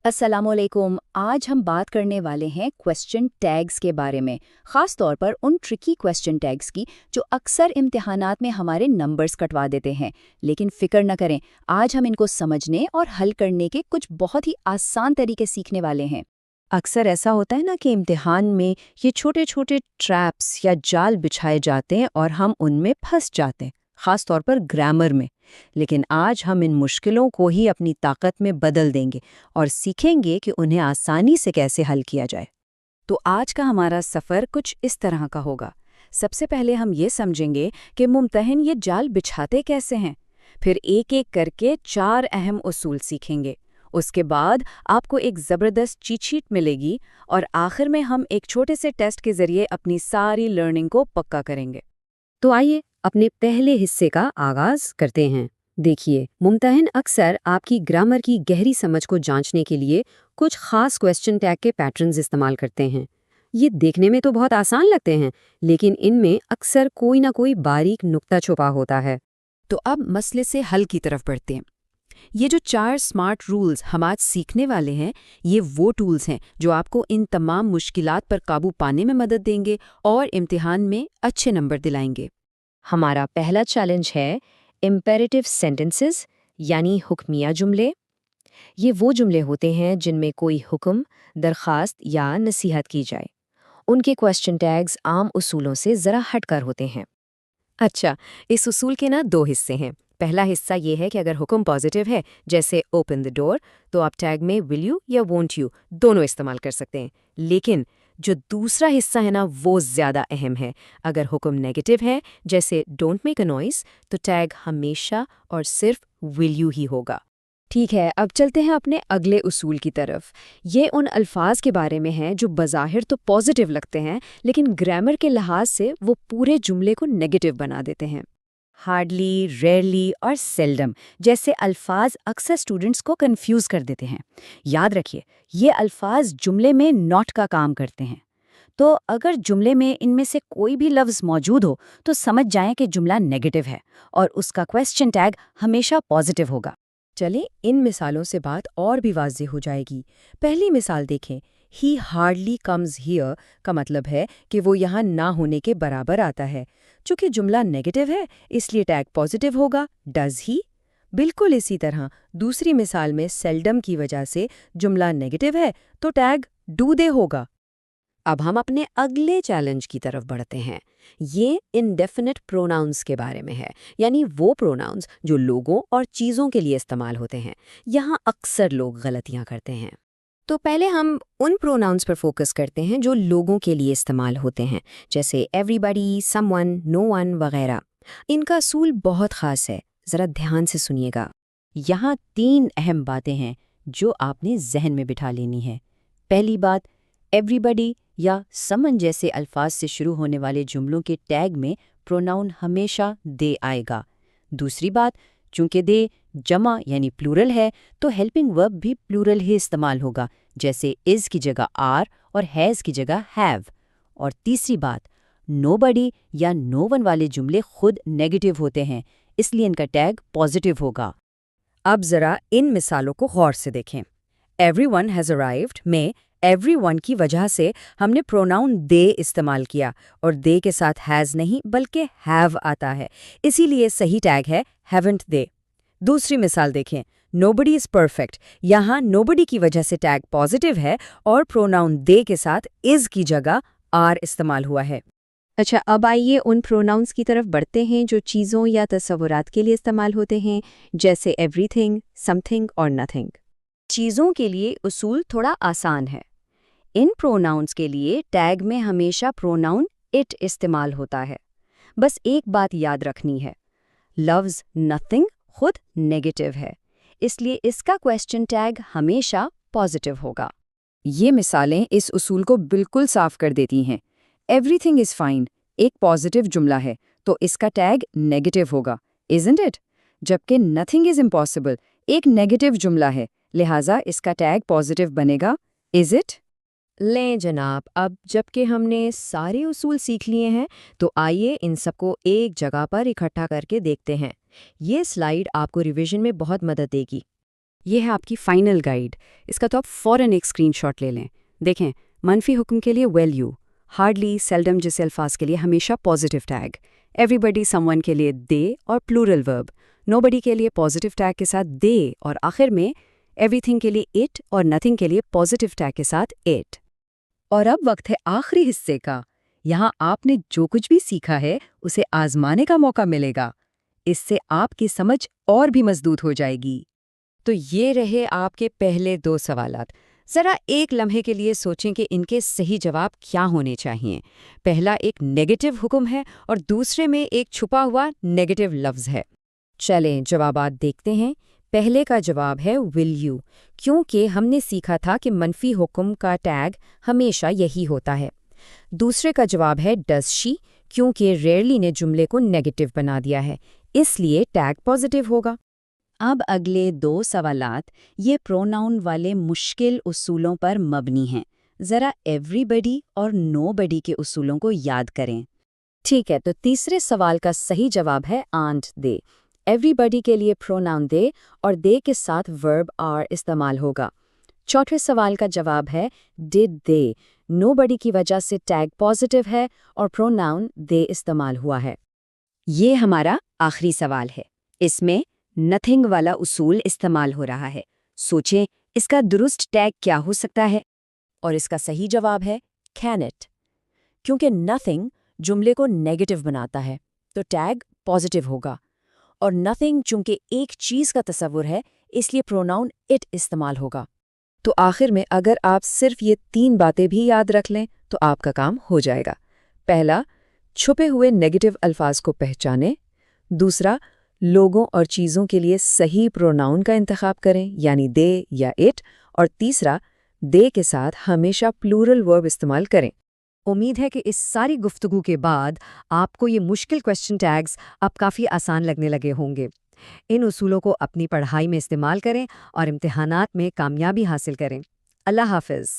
अस्सलामुअलैकुम। आज हम बात करने वाले हैं क्वेश्चन टैग्स के बारे में, ख़ास तौर पर उन ट्रिकी क्वेश्चन टैग्स की जो अक्सर इम्तिहानात में हमारे नंबर्स कटवा देते हैं। लेकिन फ़िक्र न करें, आज हम इनको समझने और हल करने के कुछ बहुत ही आसान तरीके सीखने वाले हैं। अक्सर ऐसा होता है ना कि इम्तिहान में ये छोटे छोटे ट्रैप्स या जाल बिछाए जाते हैं और हम उनमें फंस जाते हैं, खास तौर पर ग्रामर में। लेकिन आज हम इन मुश्किलों को ही अपनी ताकत में बदल देंगे और सीखेंगे कि उन्हें आसानी से कैसे हल किया जाए। तो आज का हमारा सफ़र कुछ इस तरह का होगा। सबसे पहले हम ये समझेंगे कि मुम्तहिन ये जाल बिछाते कैसे हैं। फिर एक एक करके 4 अहम उसूल सीखेंगे। उसके बाद आपको एक ज़बरदस्त चीट शीट मिलेगी और आखिर में हम एक छोटे से टेस्ट के ज़रिए अपनी सारी लर्निंग को पक्का करेंगे। तो आइए अपने पहले हिस्से का आगाज करते हैं। देखिए, मुम्तहिन अक्सर आपकी ग्रामर की गहरी समझ को जांचने के लिए कुछ खास क्वेश्चन टैग के पैटर्न्स इस्तेमाल करते हैं। ये देखने में तो बहुत आसान लगते हैं, लेकिन इनमें अक्सर कोई ना कोई बारीक नुक्ता छुपा होता है। तो अब मसले से हल की तरफ बढ़ते हैं। ये जो 4 स्मार्ट रूल्स हम आज सीखने वाले हैं, ये वो टूल्स हैं जो आपको इन तमाम मुश्किलात पर काबू पाने में मदद देंगे और इम्तिहान में अच्छे नंबर दिलाएंगे। हमारा पहला चैलेंज है इम्पेरेटिव सेंटेंसेस, यानी हुक्मिया जुमले। ये वो जुमले होते हैं जिनमें कोई हुक्म, दरखास्त या नसीहत की जाए। उनके क्वेश्चन टैग्स आम उसूलों से ज़रा हटकर होते हैं। अच्छा, इस उसूल के ना 2 हिस्से हैं। पहला हिस्सा ये है कि अगर हुक्म पॉजिटिव है, जैसे ओपन द डोर, तो आप टैग में विल यू या वोंट यू दोनों इस्तेमाल कर सकते हैं। लेकिन जो दूसरा हिस्सा है ना, वो ज़्यादा अहम है। अगर हुक्म नेगेटिव है, जैसे डोंट मेक अ नॉइस, तो टैग हमेशा और सिर्फ विल यू ही होगा। ठीक है, अब चलते हैं अपने अगले उसूल की तरफ। ये उन अल्फाज के बारे में है जो बज़ाहिर तो पॉजिटिव लगते हैं, लेकिन ग्रामर के लिहाज से वो पूरे जुमले को नेगेटिव बना देते हैं। हार्डली, रेयरली और सेल्डम जैसे अल्फाज अक्सर स्टूडेंट्स को कंफ्यूज कर देते हैं। याद रखिए, ये अल्फाज जुमले में नॉट का काम करते हैं। तो अगर जुमले में इनमें से कोई भी लफ्ज़ मौजूद हो, तो समझ जाएं कि जुमला नेगेटिव है और उसका क्वेश्चन टैग हमेशा पॉजिटिव होगा। चलिए, इन मिसालों से बात और भी वाज़ेह हो जाएगी। पहली मिसाल देखें। ही हार्डली कम्स हियर का मतलब है कि वो यहाँ ना होने के बराबर आता है। चूंकि जुमला नेगेटिव है, इसलिए टैग पॉजिटिव होगा, डज ही। बिल्कुल इसी तरह दूसरी मिसाल में सेल्डम की वजह से जुमला नेगेटिव है, तो टैग डू दे होगा। अब हम अपने अगले चैलेंज की तरफ बढ़ते हैं। ये इंडेफिनिट प्रोनाउंस के बारे में है, यानी वो प्रोनाउंस जो लोगों और चीज़ों के लिए इस्तेमाल होते हैं। यहाँ अक्सर लोग गलतियाँ करते हैं। तो पहले हम उन प्रोनाउंस पर फोकस करते हैं जो लोगों के लिए इस्तेमाल होते हैं, जैसे एवरीबॉडी, समवन, नो वन वगैरह। इनका असूल बहुत ख़ास है, ज़रा ध्यान से सुनिएगा। यहाँ 3 अहम बातें हैं जो आपने जहन में बिठा लेनी है। पहली बात, एवरीबॉडी या समन जैसे अल्फाज से शुरू होने वाले जुमलों के टैग में प्रोनाउन हमेशा दे आएगा। दूसरी बात, चूंकि दे जमा यानी प्लूरल है, तो हेल्पिंग वर्ब भी प्लूरल ही इस्तेमाल होगा, जैसे इज़ की जगह आर और हैज़ की जगह हैव। और तीसरी बात, नोबडी या नो वन वाले जुमले खुद नेगेटिव होते हैं, इसलिए इनका टैग पॉजिटिव होगा। अब ज़रा इन मिसालों को गौर से देखें। एवरीवन हैज़ अराइव्ड में एवरीवन की वजह से हमने प्रोनाउन दे इस्तेमाल किया और दे के साथ हैज़ नहीं बल्कि हैव आता है, इसीलिए सही टैग है हैवंट दे। दूसरी मिसाल देखें। नोबडी इज़ परफेक्ट, यहाँ नोबडी की वजह से टैग पॉजिटिव है और प्रोनाउन दे के साथ इज़ की जगह आर इस्तेमाल हुआ है। अच्छा, अब आइए उन प्रोनाउंस की तरफ बढ़ते हैं जो चीज़ों या तस्वुरात के लिए इस्तेमाल होते हैं, जैसे एवरीथिंग, समथिंग और नथिंग। चीज़ों के लिए उसूल थोड़ा आसान है। इन प्रोनाउंस के लिए टैग में हमेशा प्रोनाउन इट इस्तेमाल होता है। बस एक बात याद रखनी है, लफ्ज़ नथिंग खुद नेगेटिव है, इसलिए इसका क्वेश्चन टैग हमेशा पॉजिटिव होगा। ये मिसालें इस उसूल को बिल्कुल साफ कर देती हैं। एवरीथिंग इज़ फाइन एक पॉजिटिव जुमला है, तो इसका टैग नेगेटिव होगा, इज़न्ट इट? जबकि नथिंग इज़ इम्पॉसिबल एक नेगेटिव जुमला है, लिहाजा इसका टैग पॉजिटिव बनेगा, इज़ इट? लें जनाब, अब जबकि हमने सारे उसूल सीख लिए हैं, तो आइए इन सबको एक जगह पर इकट्ठा करके देखते हैं। ये स्लाइड आपको रिवीजन में बहुत मदद देगी। یہ ہے آپ کی فائنل گائیڈ. اس کا تو آپ فوراً ایک اسکرین شاٹ لے لیں. دیکھیں، منفی حکم کے لیے ویل یو، ہارڈلی، سیلڈم جیسے الفاظ کے لیے ہمیشہ پازیٹیو ٹیگ، ایوری بڈی سم ون کے لیے دے اور پلورل ورب، نو بڈی کے لیے پازیٹیو ٹیگ کے ساتھ دے، اور آخر میں ایوری تھنگ کے لیے اٹ اور نتھنگ کے لیے پازیٹیو ٹیگ کے ساتھ اٹ. اور اب وقت ہے آخری حصے کا. یہاں آپ نے جو کچھ بھی سیکھا ہے اسے آزمانے کا موقع ملے گا. اس سے آپ کی سمجھ اور بھی مضبوط ہو جائے گی. تو یہ رہے آپ کے پہلے 2 سوالات. ذرا ایک لمحے کے لیے سوچیں کہ ان کے صحیح جواب کیا ہونے چاہیے. پہلا ایک نیگیٹو حکم ہے اور دوسرے میں ایک چھپا ہوا نیگیٹو لفظ ہے. چلیں جوابات دیکھتے ہیں. پہلے کا جواب ہے ول یو، کیونکہ ہم نے سیکھا تھا کہ منفی حکم کا ٹیگ ہمیشہ یہی ہوتا ہے. دوسرے کا جواب ہے ڈز شی، کیونکہ ریئرلی نے جملے کو نیگیٹو بنا دیا ہے، اس لیے ٹیگ پازیٹیو ہوگا. اب اگلے 2 سوالات یہ پروناؤن والے مشکل اصولوں پر مبنی ہیں. ذرا ایوری بڈی اور نو بڈی کے اصولوں کو یاد کریں. ٹھیک ہے، تو تیسرے سوال کا صحیح جواب ہے آنٹ دے. ایوری بڈی کے لیے پروناؤن دے اور دے کے ساتھ ورب آر استعمال ہوگا. چوتھے سوال کا جواب ہے ڈڈ دے. نو بڈی کی وجہ سے ٹیگ پازیٹیو ہے اور پروناؤن دے استعمال ہوا ہے. یہ ہمارا آخری سوال ہے. اس میں نتھنگ والا اصول استعمال ہو رہا ہے. سوچیں اس کا درست ٹیگ کیا ہو سکتا ہے؟ اور اس کا صحیح جواب ہے کین اٹ. کیونکہ نتھنگ جملے کو نیگیٹو بناتا ہے تو ٹیگ پازیٹیو ہوگا، اور نتھنگ چونکہ ایک چیز کا تصور ہے اس لیے پروناؤن اٹ استعمال ہوگا. تو آخر میں اگر آپ صرف یہ 3 باتیں بھی یاد رکھ لیں تو آپ کا کام ہو جائے گا. پہلا، چھپے ہوئے نیگیٹو الفاظ کو پہچانیں. دوسرا، لوگوں اور چیزوں کے لیے صحیح پروناؤن کا انتخاب کریں، یعنی دے یا اٹ. اور تیسرا، دے کے ساتھ ہمیشہ پلورل ورب استعمال کریں. امید ہے کہ اس ساری گفتگو کے بعد آپ کو یہ مشکل کویسچن ٹیگز اب کافی آسان لگنے لگے ہوں گے. ان اصولوں کو اپنی پڑھائی میں استعمال کریں اور امتحانات میں کامیابی حاصل کریں. اللہ حافظ.